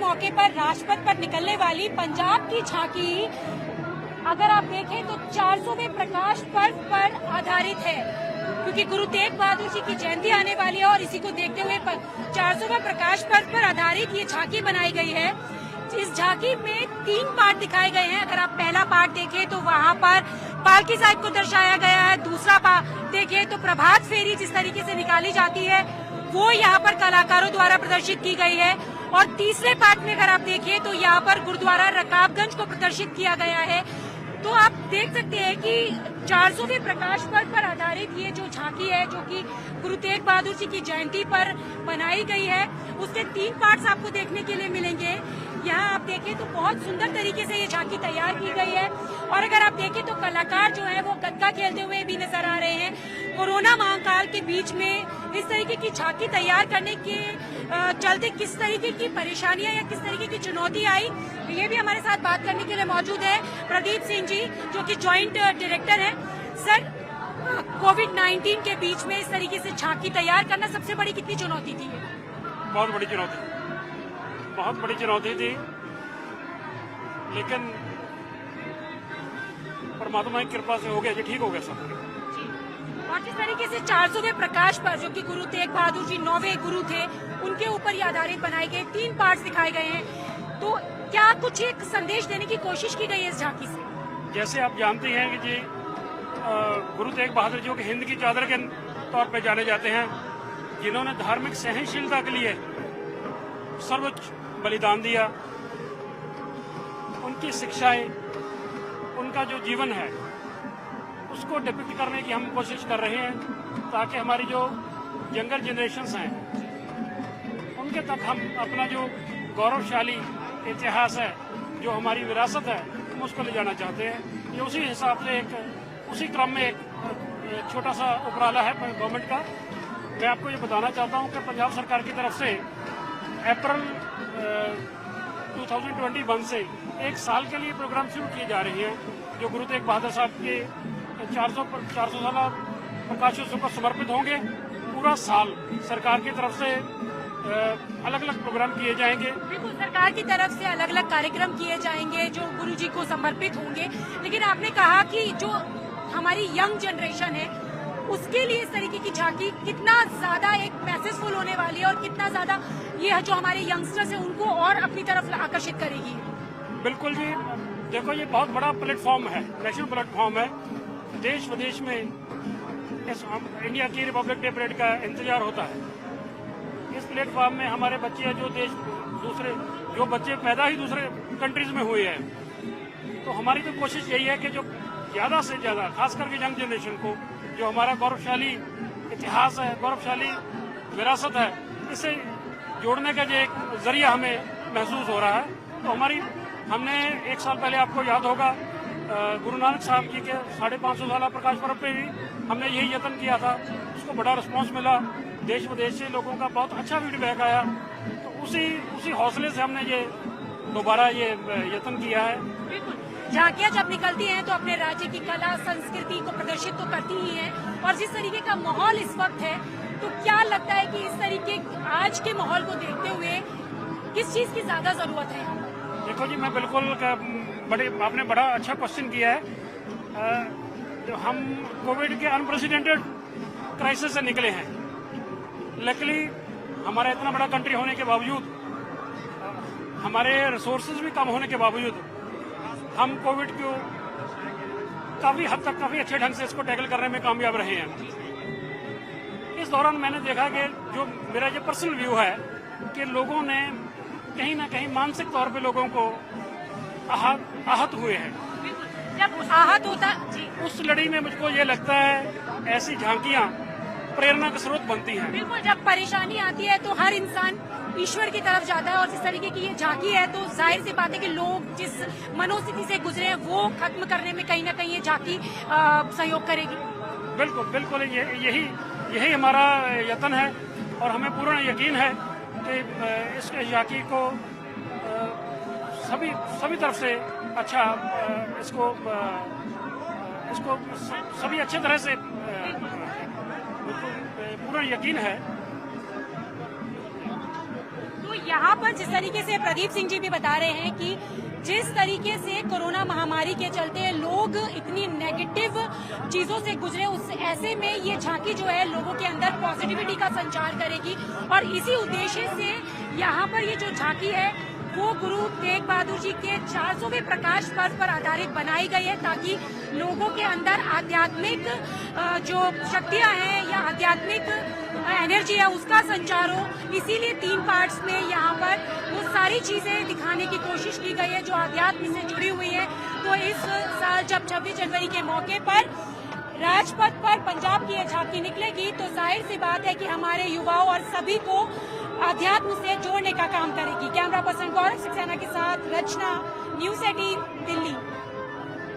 मौके पर राजपथ पर निकलने वाली पंजाब की झांकी अगर आप देखें तो 400वें प्रकाश पर्व पर आधारित है, क्योंकि गुरु तेग बहादुर जी की जयंती आने वाली है और इसी को देखते हुए 400वां प्रकाश पर्व पर आधारित ये झांकी बनाई गई है। इस झांकी में 3 पार्ट दिखाए गए हैं। अगर आप पहला पार्ट देखें तो वहाँ पर पालकी साहिब को दर्शाया गया है। दूसरा पार्ट देखें तो प्रभात फेरी जिस तरीके से निकाली जाती है वो यहाँ पर कलाकारों द्वारा प्रदर्शित की गई है। और तीसरे पार्ट में अगर आप देखें तो यहाँ पर गुरुद्वारा रकाबगंज को प्रदर्शित किया गया है। तो आप देख सकते हैं कि 400वें प्रकाश पर्व पर आधारित ये जो झांकी है, जो कि गुरु तेग बहादुर जी की जयंती पर बनाई गई है, उसके 3 पार्ट्स आपको देखने के लिए मिलेंगे। यहाँ आप देखें तो बहुत सुंदर तरीके से ये झांकी तैयार की गई है। और अगर आप देखें तो कलाकार जो है वो गतका खेलते हुए भी नजर आ रहे हैं। कोरोना महाकाल के बीच में इस तरीके की झांकी तैयार करने के चलते किस तरीके की परेशानियां या किस तरीके की चुनौती आई, ये भी हमारे साथ बात करने के लिए मौजूद है प्रदीप सिंह जी, जो कि ज्वाइंट डायरेक्टर हैं। सर, कोविड-19 के बीच में इस तरीके से झांकी तैयार करना सबसे बड़ी कितनी चुनौती थी? बहुत बड़ी चुनौती थी, लेकिन परमात्मा की कृपा से हो गया जी, ठीक हो गया सब। और जिस तरीके से 400वें प्रकाश पर, जो कि गुरु तेग बहादुर जी 9वें गुरु थे, उनके ऊपर ये आधारित बनाए गए 3 पार्ट्स दिखाए गए हैं, तो क्या कुछ एक संदेश देने की कोशिश की गई है इस झांकी से? जैसे आप जानते हैं कि जी गुरु तेग बहादुर जी के हिंद की चादर के तौर पर जाने जाते हैं, जिन्होंने धार्मिक सहनशीलता के लिए सर्वोच्च बलिदान दिया। उनकी शिक्षाएं, उनका जो जीवन है, उसको डिपिक्ट करने की हम कोशिश कर रहे हैं, ताकि हमारी जो यंगर जनरेशन्स हैं उनके तक हम अपना जो गौरवशाली इतिहास है, जो हमारी विरासत है, हम उसको ले जाना चाहते हैं। ये उसी हिसाब से उसी क्रम में एक छोटा सा उपराला है गवर्नमेंट का। मैं आपको ये बताना चाहता हूँ कि पंजाब सरकार की तरफ से अप्रैल 2021 से 1 साल के लिए प्रोग्राम शुरू किए जा रहे हैं, जो गुरु तेग बहादुर साहब के 400 साल प्रकाशोत्सव को समर्पित होंगे। पूरा साल सरकार की तरफ से अलग अलग प्रोग्राम किए जाएंगे। बिल्कुल, सरकार की तरफ से अलग अलग कार्यक्रम किए जाएंगे जो गुरु जी को समर्पित होंगे। लेकिन आपने कहा कि जो हमारी यंग जनरेशन है उसके लिए इस तरीके की झांकी कितना ज्यादा एक मैसेजफुल होने वाली है और कितना ज्यादा ये जो हमारे यंगस्टर्स है उनको और अपनी तरफ आकर्षित करेगी। बिल्कुल जी, देखो ये बहुत बड़ा प्लेटफॉर्म है, नेशनल प्लेटफॉर्म है। देश विदेश में इस इंडिया की रिपब्लिक डे परेड का इंतजार होता है। इस प्लेटफॉर्म में हमारे बच्चे जो बच्चे पैदा ही दूसरे कंट्रीज में हुए हैं, तो हमारी तो कोशिश यही है कि जो ज्यादा से ज्यादा, खास करके यंग जनरेशन को, जो हमारा गौरवशाली इतिहास है, गौरवशाली विरासत है, इसे जोड़ने का जो एक जरिया हमें महसूस हो रहा है। तो हमने 1 साल पहले, आपको याद होगा, गुरु नानक साहब जी के 550 साल प्रकाश पर्व पे भी हमने यही यत्न किया था। उसको बड़ा रिस्पांस मिला, देश विदेश से लोगों का बहुत अच्छा फीडबैक आया। तो उसी हौसले से हमने ये दोबारा ये यत्न किया है। झांकियां जब निकलती हैं तो अपने राज्य की कला संस्कृति को प्रदर्शित तो करती ही हैं, और जिस तरीके का माहौल इस वक्त है, तो क्या लगता है कि इस तरीके आज के माहौल को देखते हुए किस चीज की ज्यादा जरूरत है? देखो जी, मैं बिल्कुल आपने बड़ा अच्छा क्वेश्चन किया है। जो हम कोविड के अनप्रेसिडेंटेड क्राइसिस से निकले हैं, लकीली हमारा इतना बड़ा कंट्री होने के बावजूद, हमारे रिसोर्सेज भी कम होने के बावजूद, हम कोविड को काफी हद तक काफी अच्छे ढंग से इसको टैकल करने में कामयाब रहे हैं। इस दौरान मैंने देखा कि जो मेरा ये पर्सनल व्यू है कि लोगों ने कहीं ना कहीं मानसिक तौर पे लोगों को आहत हुए हैं। जब आहत होता जी, उस लड़ी में मुझको ये लगता है ऐसी झांकियां प्रेरणा का स्रोत बनती हैं। बिल्कुल, जब परेशानी आती है तो हर इंसान ईश्वर की तरफ जाता है, और जिस तरीके की ये झांकी है तो जाहिर सी बात है कि लोग जिस मनोस्थिति से गुजरे हैं वो खत्म करने में कहीं ना कहीं ये झांकी सहयोग करेगी। बिल्कुल बिल्कुल, यही हमारा यत्न है, और हमें पूर्ण यकीन है कि इस झांकी को सभी तरफ से अच्छा, इसको सभी अच्छे तरह से पूरा यकीन है। तो यहाँ पर जिस तरीके से प्रदीप सिंह जी भी बता रहे हैं कि जिस तरीके से कोरोना महामारी के चलते लोग इतनी नेगेटिव चीजों से गुजरे, उस ऐसे में ये झांकी जो है लोगों के अंदर पॉजिटिविटी का संचार करेगी और इसी उद्देश्य से यहाँ पर ये जो झांकी है वो गुरु तेग बहादुर जी के 400वें प्रकाश पर्व पर आधारित बनाई गई है, ताकि लोगों के अंदर आध्यात्मिक जो शक्तियां हैं या आध्यात्मिक एनर्जी है उसका संचार हो। इसीलिए 3 पार्ट्स में यहाँ पर वो सारी चीजें दिखाने की कोशिश की गई है जो आध्यात्म से जुड़ी हुई है। तो इस साल जब 26 जनवरी के मौके पर राजपथ पर पंजाब की ये झांकी निकलेगी तो जाहिर सी बात है कि हमारे युवाओं और सभी को अध्यात्म से जोड़ने का काम करेगी। कैमरा पर्सन गौरव सक्सेना के साथ रचना, न्यूज़ 18 दिल्ली।